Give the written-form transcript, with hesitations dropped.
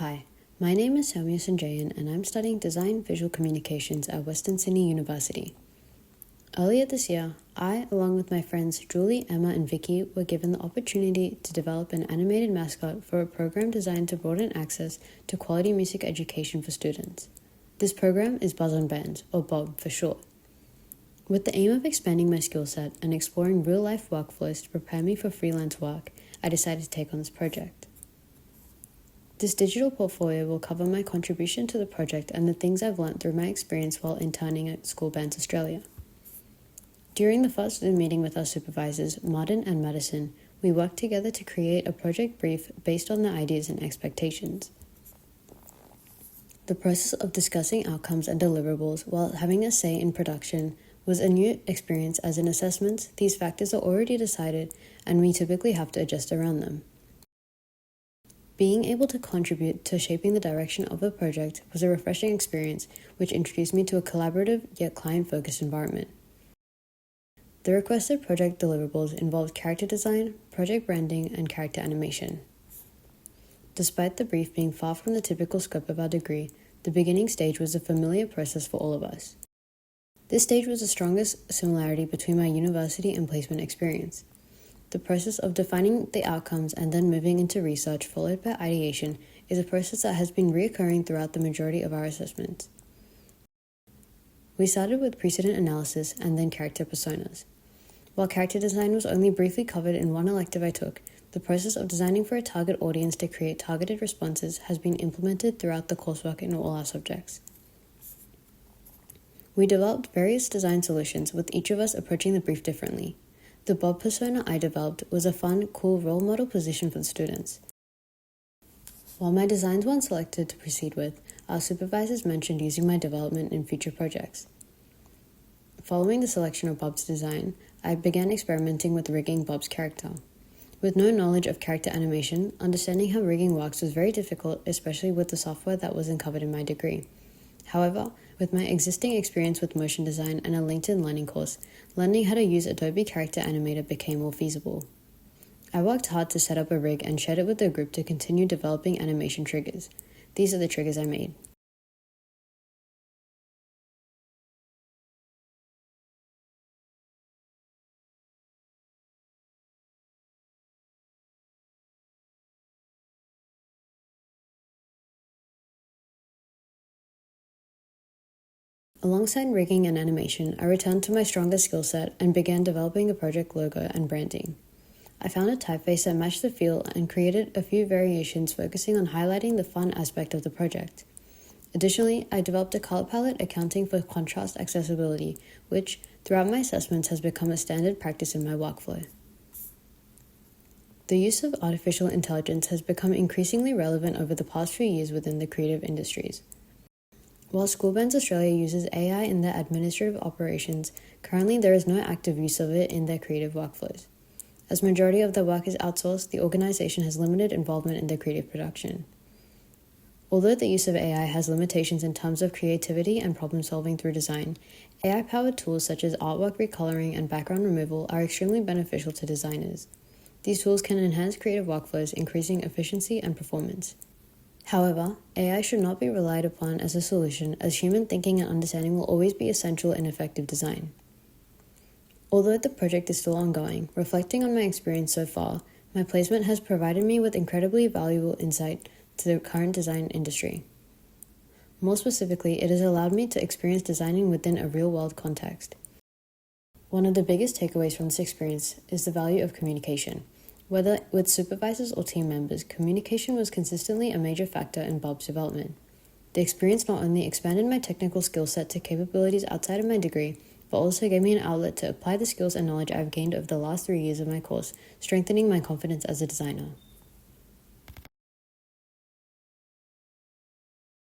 Hi, my name is Soumya Sanjayan and I'm studying Design Visual Communications at Western Sydney University. Earlier this year, I, along with my friends Julie, Emma, and Vicky, were given the opportunity to develop an animated mascot for a program designed to broaden access to quality music education for students. This program is Buzz on Bands, or BOB for short. With the aim of expanding my skill set and exploring real-life workflows to prepare me for freelance work, I decided to take on this project. This digital portfolio will cover my contribution to the project and the things I've learned through my experience while interning at School Bands Australia. During the first Zoom meeting with our supervisors, Martin and Madison, we worked together to create a project brief based on their ideas and expectations. The process of discussing outcomes and deliverables while having a say in production was a new experience, as in assessments, these factors are already decided and we typically have to adjust around them. Being able to contribute to shaping the direction of a project was a refreshing experience which introduced me to a collaborative yet client-focused environment. The requested project deliverables involved character design, project branding, and character animation. Despite the brief being far from the typical scope of our degree, the beginning stage was a familiar process for all of us. This stage was the strongest similarity between my university and placement experience. The process of defining the outcomes and then moving into research followed by ideation is a process that has been reoccurring throughout the majority of our assessments. We started with precedent analysis and then character personas. While character design was only briefly covered in one elective I took, the process of designing for a target audience to create targeted responses has been implemented throughout the coursework in all our subjects. We developed various design solutions, with each of us approaching the brief differently. The Bob persona I developed was a fun, cool role model position for the students. While my designs weren't selected to proceed with, our supervisors mentioned using my development in future projects. Following the selection of Bob's design, I began experimenting with rigging Bob's character. With no knowledge of character animation, understanding how rigging works was very difficult, especially with the software that wasn't covered in my degree. However, with my existing experience with motion design and a LinkedIn learning course, learning how to use Adobe Character Animator became more feasible. I worked hard to set up a rig and shared it with the group to continue developing animation triggers. These are the triggers I made. Alongside rigging and animation, I returned to my strongest skill set and began developing a project logo and branding. I found a typeface that matched the feel and created a few variations focusing on highlighting the fun aspect of the project. Additionally, I developed a color palette accounting for contrast accessibility, which, throughout my assessments, has become a standard practice in my workflow. The use of artificial intelligence has become increasingly relevant over the past few years within the creative industries. While School Bands Australia uses AI in their administrative operations, currently there is no active use of it in their creative workflows. As majority of their work is outsourced, the organization has limited involvement in their creative production. Although the use of AI has limitations in terms of creativity and problem solving through design, AI-powered tools such as artwork recoloring and background removal are extremely beneficial to designers. These tools can enhance creative workflows, increasing efficiency and performance. However, AI should not be relied upon as a solution, as human thinking and understanding will always be essential in effective design. Although the project is still ongoing, reflecting on my experience so far, my placement has provided me with incredibly valuable insight to the current design industry. More specifically, it has allowed me to experience designing within a real-world context. One of the biggest takeaways from this experience is the value of communication. Whether with supervisors or team members, communication was consistently a major factor in Bob's development. The experience not only expanded my technical skill set to capabilities outside of my degree, but also gave me an outlet to apply the skills and knowledge I've gained over the last 3 years of my course, strengthening my confidence as a designer.